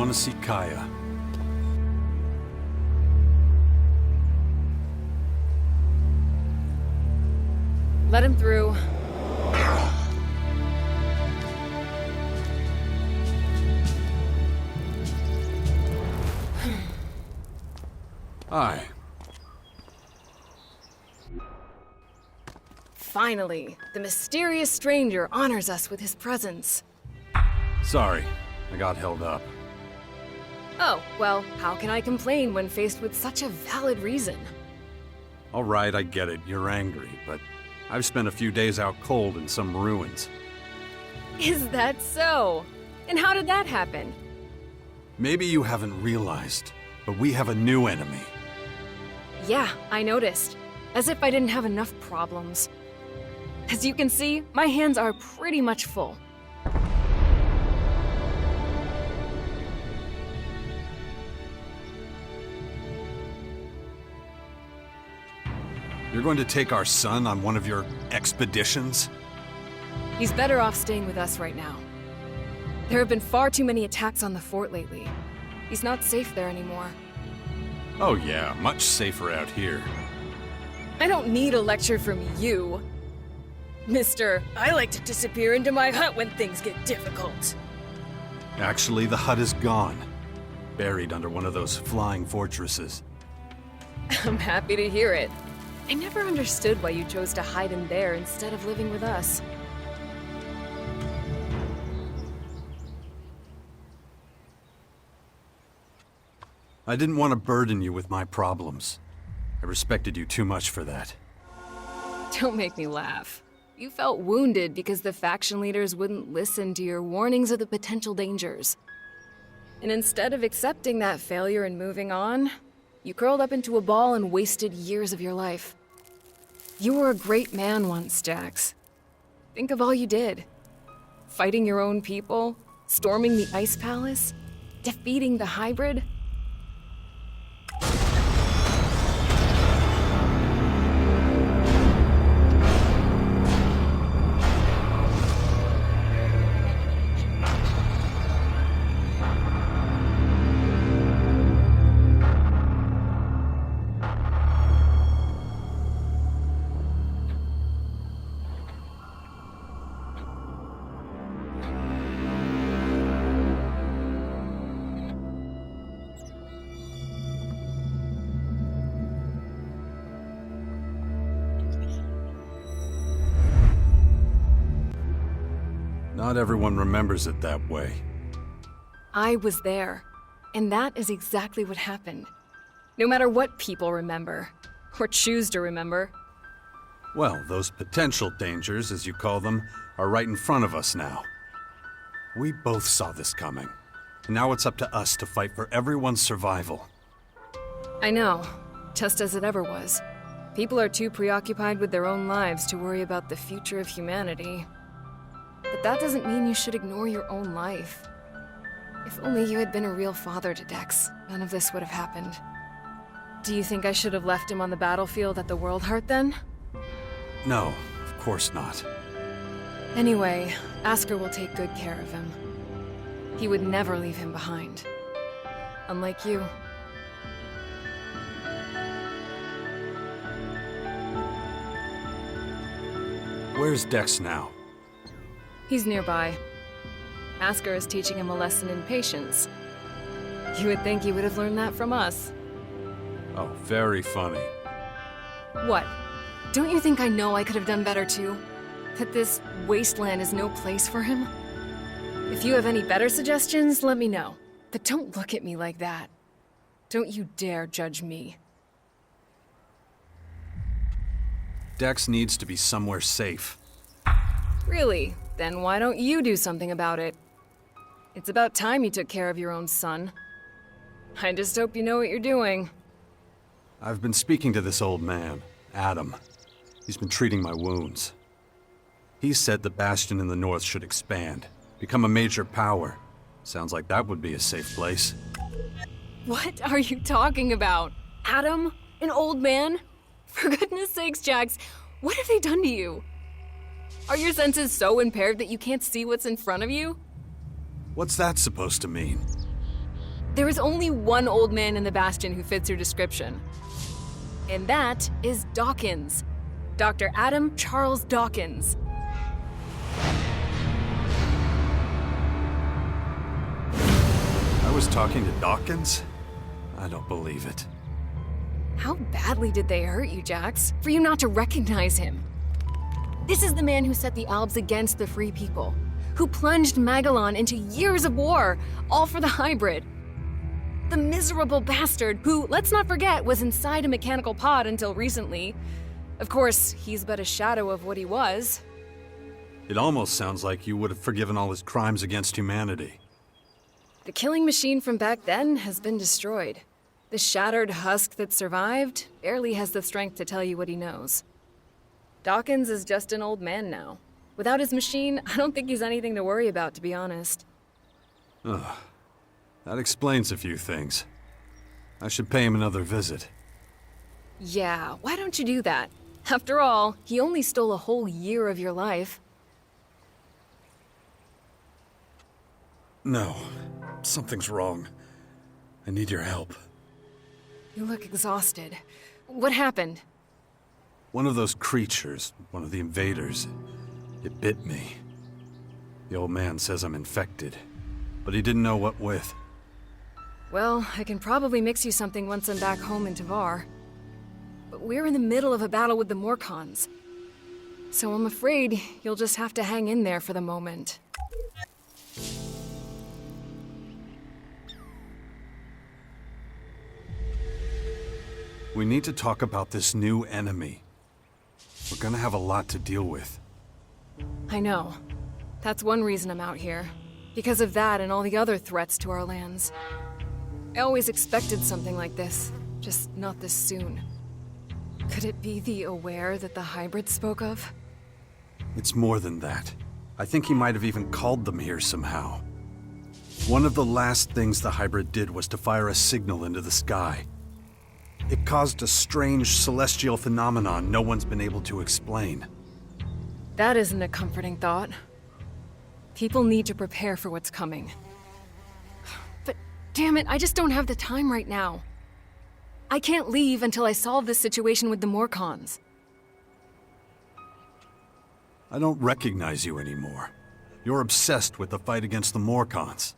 want to see Kaya. Let him through. Hi. Finally, the mysterious stranger honors us with his presence. Sorry, I got held up. Oh, well, how can I complain when faced with such a valid reason? All right, I get it, you're angry, but I've spent a few days out cold in some ruins. Is that so? And how did that happen? Maybe you haven't realized, but we have a new enemy. Yeah, I noticed. As if I didn't have enough problems. As you can see, my hands are pretty much full. You're going to take our son on one of your expeditions? He's better off staying with us right now. There have been far too many attacks on the fort lately. He's not safe there anymore. Oh yeah, much safer out here. I don't need a lecture from you. Mister, I like to disappear into my hut when things get difficult. Actually, the hut is gone. Buried under one of those flying fortresses. I'm happy to hear it. I never understood why you chose to hide in there instead of living with us. I didn't want to burden you with my problems. I respected you too much for that. Don't make me laugh. You felt wounded because the faction leaders wouldn't listen to your warnings of the potential dangers. And instead of accepting that failure and moving on, you curled up into a ball and wasted years of your life. You were a great man once, Jax. Think of all you did. Fighting your own people, storming the Ice Palace, defeating the hybrid. Not everyone remembers it that way. I was there, and that is exactly what happened. No matter what people remember, or choose to remember. Well, those potential dangers, as you call them, are right in front of us now. We both saw this coming. And now it's up to us to fight for everyone's survival. I know, just as it ever was. People are too preoccupied with their own lives to worry about the future of humanity. But that doesn't mean you should ignore your own life. If only you had been a real father to Dex, none of this would have happened. Do you think I should have left him on the battlefield at the World Heart then? No, of course not. Anyway, Asker will take good care of him. He would never leave him behind. Unlike you. Where's Dex now? He's nearby. Asker is teaching him a lesson in patience. You would think he would have learned that from us. Oh, very funny. What? Don't you think I know I could have done better too? That this wasteland is no place for him? If you have any better suggestions, let me know. But don't look at me like that. Don't you dare judge me. Dex needs to be somewhere safe. Really? Then why don't you do something about it? It's about time you took care of your own son. I just hope you know what you're doing. I've been speaking to this old man, Adam. He's been treating my wounds. He said the Bastion in the north should expand, become a major power. Sounds like that would be a safe place. What are you talking about? Adam? An old man? For goodness sakes, Jax, what have they done to you? Are your senses so impaired that you can't see what's in front of you? What's that supposed to mean? There is only one old man in the Bastion who fits your description. And that is Dawkins. Dr. Adam Charles Dawkins. I was talking to Dawkins? I don't believe it. How badly did they hurt you, Jax, for you not to recognize him? This is the man who set the Albs against the Free People, who plunged Magellan into years of war, all for the hybrid. The miserable bastard who, let's not forget, was inside a mechanical pod until recently. Of course, he's but a shadow of what he was. It almost sounds like you would have forgiven all his crimes against humanity. The killing machine from back then has been destroyed. The shattered husk that survived barely has the strength to tell you what he knows. Dawkins is just an old man now. Without his machine, I don't think he's anything to worry about, to be honest. Ugh. That explains a few things. I should pay him another visit. Yeah, why don't you do that? After all, he only stole a whole year of your life. No. Something's wrong. I need your help. You look exhausted. What happened? One of those creatures, one of the invaders, it bit me. The old man says I'm infected, but he didn't know what with. Well, I can probably mix you something once I'm back home in Tavar. But we're in the middle of a battle with the Morcons. So I'm afraid you'll just have to hang in there for the moment. We need to talk about this new enemy. We're gonna have a lot to deal with. I know. That's one reason I'm out here. Because of that and all the other threats to our lands. I always expected something like this, just not this soon. Could it be the aware that the hybrid spoke of? It's more than that. I think he might have even called them here somehow. One of the last things the hybrid did was to fire a signal into the sky. It caused a strange celestial phenomenon no one's been able to explain. That isn't a comforting thought. People need to prepare for what's coming. But damn it, I just don't have the time right now. I can't leave until I solve this situation with the Morcons. I don't recognize you anymore. You're obsessed with the fight against the Morcons.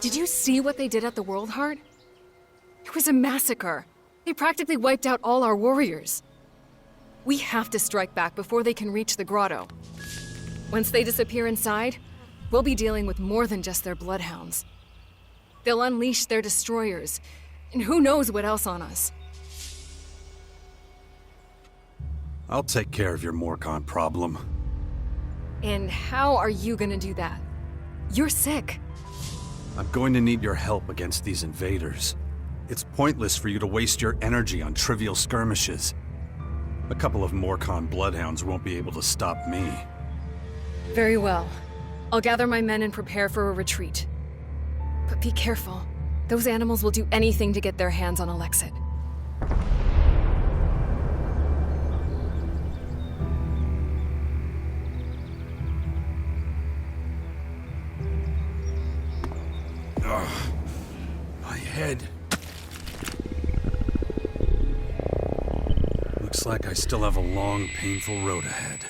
Did you see what they did at the World Heart? It was a massacre. They practically wiped out all our warriors. We have to strike back before they can reach the grotto. Once they disappear inside, we'll be dealing with more than just their bloodhounds. They'll unleash their destroyers, and who knows what else on us. I'll take care of your Morcon problem. And how are you gonna do that? You're sick. I'm going to need your help against these invaders. It's pointless for you to waste your energy on trivial skirmishes. A couple of Morcon bloodhounds won't be able to stop me. Very well. I'll gather my men and prepare for a retreat. But be careful. Those animals will do anything to get their hands on Alexit. Ugh. My head. Looks like I still have a long, painful road ahead.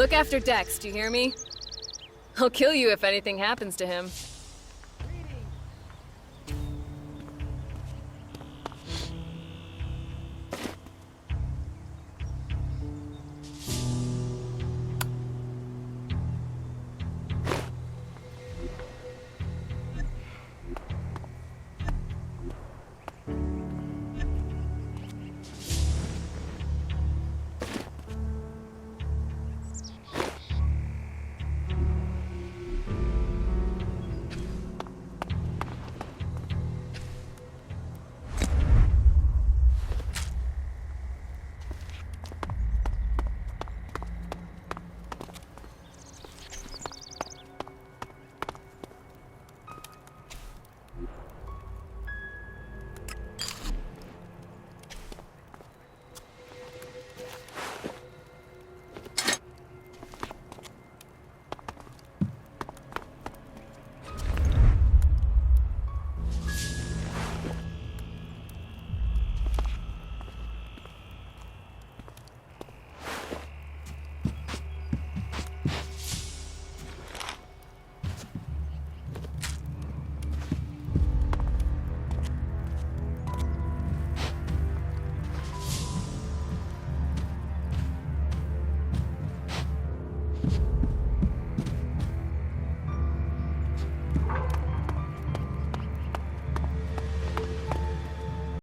Look after Dex, do you hear me? I'll kill you if anything happens to him.